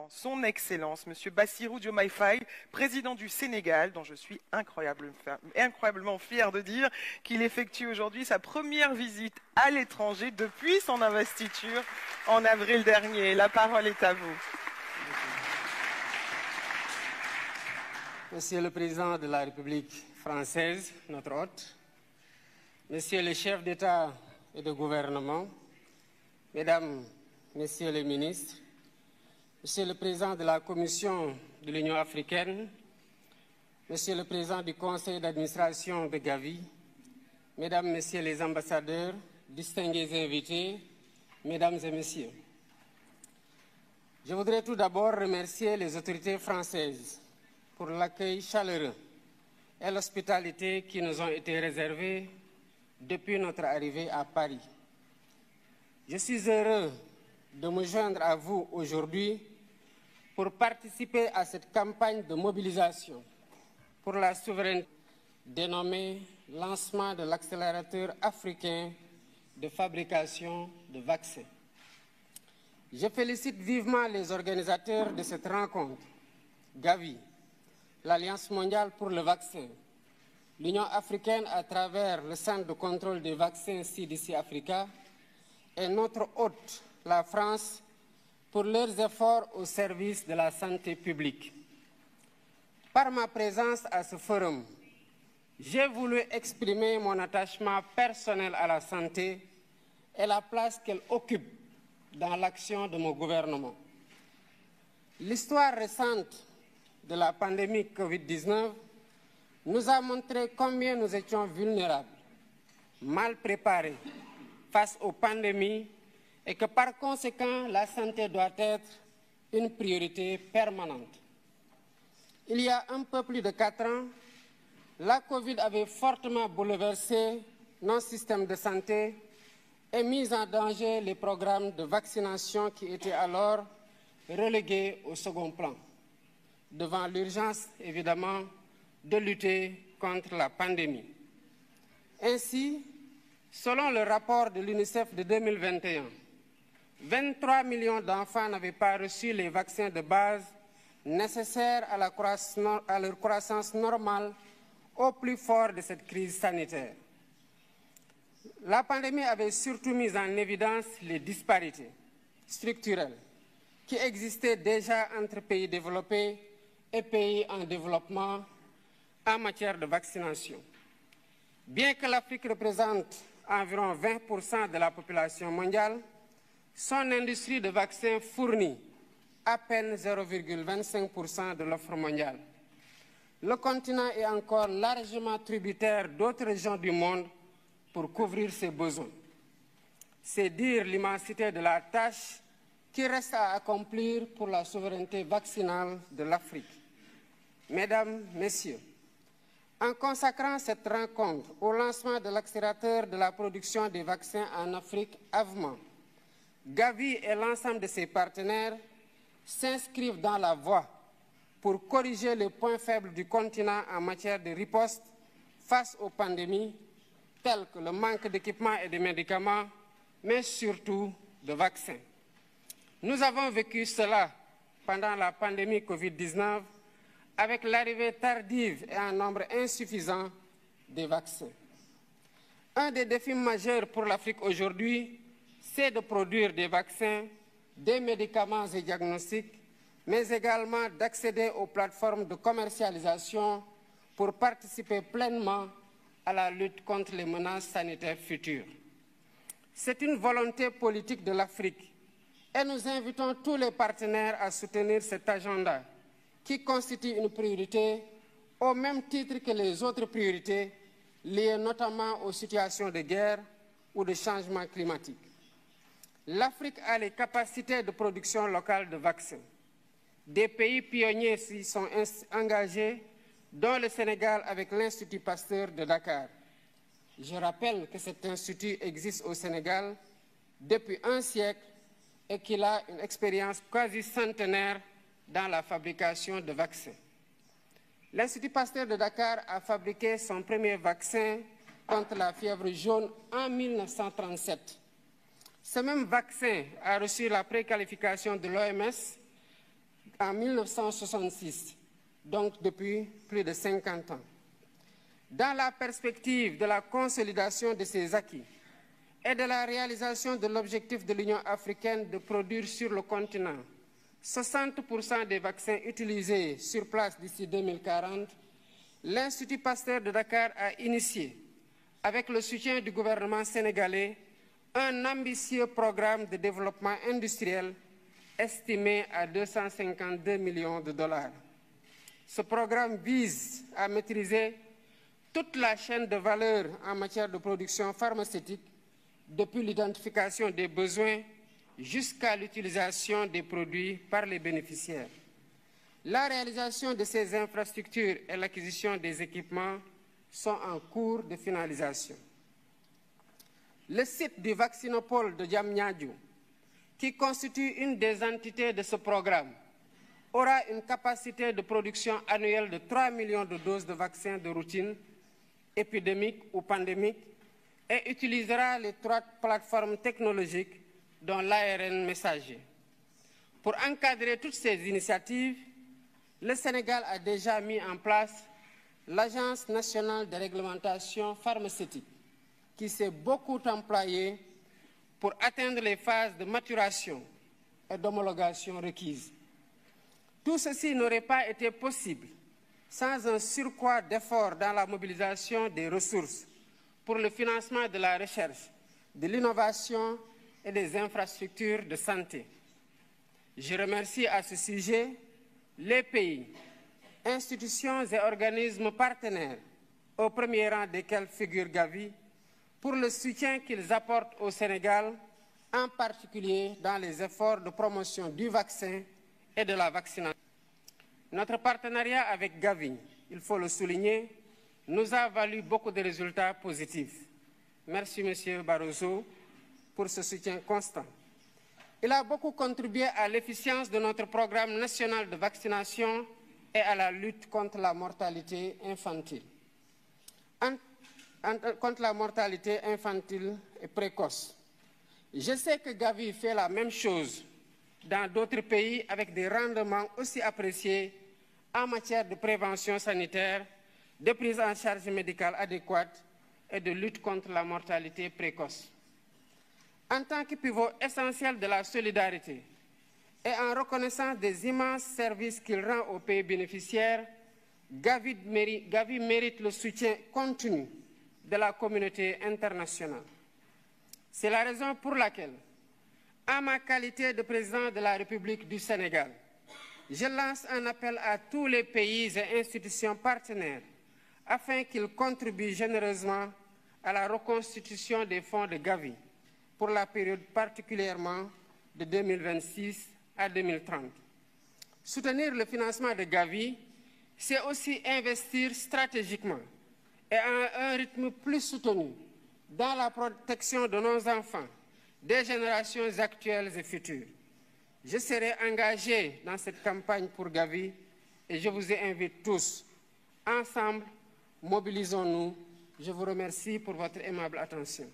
Président, son Excellence, M. Bassirou Diomaye Faye, Président du Sénégal, dont je suis incroyablement fier de dire qu'il effectue aujourd'hui sa première visite à l'étranger depuis son investiture en avril dernier. La parole est à vous. Monsieur le Président de la République française, notre hôte, Monsieur le chef d'État et de gouvernement, Mesdames, Messieurs les ministres, Monsieur le Président de la Commission de l'Union africaine, Monsieur le Président du Conseil d'administration de Gavi, Mesdames, Messieurs les ambassadeurs, distingués invités, Mesdames et Messieurs. Je voudrais tout d'abord remercier les autorités françaises pour l'accueil chaleureux et l'hospitalité qui nous ont été réservés depuis notre arrivée à Paris. Je suis heureux de me joindre à vous aujourd'hui pour participer à cette campagne de mobilisation pour la souveraineté dénommée Lancement de l'accélérateur africain de fabrication de vaccins. Je félicite vivement les organisateurs de cette rencontre, Gavi, l'Alliance mondiale pour le vaccin, l'Union africaine à travers le Centre de contrôle des vaccins CDC Africa et notre hôte, la France, pour leurs efforts au service de la santé publique. Par ma présence à ce forum, j'ai voulu exprimer mon attachement personnel à la santé et la place qu'elle occupe dans l'action de mon gouvernement. L'histoire récente de la pandémie Covid-19 nous a montré combien nous étions vulnérables, mal préparés face aux pandémies et que par conséquent, la santé doit être une priorité permanente. Il y a un peu plus de 4 ans, la Covid avait fortement bouleversé nos systèmes de santé et mis en danger les programmes de vaccination qui étaient alors relégués au second plan, devant l'urgence, évidemment, de lutter contre la pandémie. Ainsi, selon le rapport de l'UNICEF de 2021, 23 millions d'enfants n'avaient pas reçu les vaccins de base nécessaires à leur croissance normale au plus fort de cette crise sanitaire. La pandémie avait surtout mis en évidence les disparités structurelles qui existaient déjà entre pays développés et pays en développement en matière de vaccination. Bien que l'Afrique représente environ 20% de la population mondiale, son industrie de vaccins fournit à peine 0,25% de l'offre mondiale. Le continent est encore largement tributaire d'autres régions du monde pour couvrir ses besoins. C'est dire l'immensité de la tâche qui reste à accomplir pour la souveraineté vaccinale de l'Afrique. Mesdames, Messieurs, en consacrant cette rencontre au lancement de l'accélérateur de la production des vaccins en Afrique, AVMA, Gavi et l'ensemble de ses partenaires s'inscrivent dans la voie pour corriger les points faibles du continent en matière de riposte face aux pandémies, telles que le manque d'équipements et de médicaments, mais surtout de vaccins. Nous avons vécu cela pendant la pandémie Covid-19 avec l'arrivée tardive et en nombre insuffisant des vaccins. Un des défis majeurs pour l'Afrique aujourd'hui, c'est de produire des vaccins, des médicaments et diagnostics, mais également d'accéder aux plateformes de commercialisation pour participer pleinement à la lutte contre les menaces sanitaires futures. C'est une volonté politique de l'Afrique et nous invitons tous les partenaires à soutenir cet agenda qui constitue une priorité au même titre que les autres priorités liées notamment aux situations de guerre ou de changement climatique. L'Afrique a les capacités de production locale de vaccins. Des pays pionniers s'y sont engagés, dont le Sénégal avec l'Institut Pasteur de Dakar. Je rappelle que cet institut existe au Sénégal depuis un siècle et qu'il a une expérience quasi centenaire dans la fabrication de vaccins. L'Institut Pasteur de Dakar a fabriqué son premier vaccin contre la fièvre jaune en 1937. Ce même vaccin a reçu la préqualification de l'OMS en 1966, donc depuis plus de 50 ans. Dans la perspective de la consolidation de ces acquis et de la réalisation de l'objectif de l'Union africaine de produire sur le continent 60% des vaccins utilisés sur place d'ici 2040, l'Institut Pasteur de Dakar a initié, avec le soutien du gouvernement sénégalais, un ambitieux programme de développement industriel estimé à 252 millions de dollars. Ce programme vise à maîtriser toute la chaîne de valeur en matière de production pharmaceutique, depuis l'identification des besoins jusqu'à l'utilisation des produits par les bénéficiaires. La réalisation de ces infrastructures et l'acquisition des équipements sont en cours de finalisation. Le site du vaccinopole de Diamniadio, qui constitue une des entités de ce programme, aura une capacité de production annuelle de 3 millions de doses de vaccins de routine, épidémiques ou pandémiques, et utilisera les 3 plateformes technologiques dont l'ARN messager. Pour encadrer toutes ces initiatives, le Sénégal a déjà mis en place l'Agence nationale de réglementation pharmaceutique, qui s'est beaucoup employée pour atteindre les phases de maturation et d'homologation requises. Tout ceci n'aurait pas été possible sans un surcroît d'efforts dans la mobilisation des ressources pour le financement de la recherche, de l'innovation et des infrastructures de santé. Je remercie à ce sujet les pays, institutions et organismes partenaires, au premier rang desquels figure Gavi, pour le soutien qu'ils apportent au Sénégal, en particulier dans les efforts de promotion du vaccin et de la vaccination. Notre partenariat avec Gavi, il faut le souligner, nous a valu beaucoup de résultats positifs. Merci, M. Barroso, pour ce soutien constant. Il a beaucoup contribué à l'efficience de notre programme national de vaccination et à la lutte contre la mortalité infantile. Contre la mortalité infantile et précoce. Je sais que Gavi fait la même chose dans d'autres pays avec des rendements aussi appréciés en matière de prévention sanitaire, de prise en charge médicale adéquate et de lutte contre la mortalité précoce. En tant que pivot essentiel de la solidarité et en reconnaissance des immenses services qu'il rend aux pays bénéficiaires, Gavi mérite le soutien continu de la communauté internationale. C'est la raison pour laquelle, en ma qualité de président de la République du Sénégal, je lance un appel à tous les pays et institutions partenaires afin qu'ils contribuent généreusement à la reconstitution des fonds de Gavi pour la période particulièrement de 2026 à 2030. Soutenir le financement de Gavi, c'est aussi investir stratégiquement et à un rythme plus soutenu dans la protection de nos enfants, des générations actuelles et futures. Je serai engagé dans cette campagne pour Gavi et je vous invite tous. Ensemble, mobilisons-nous. Je vous remercie pour votre aimable attention.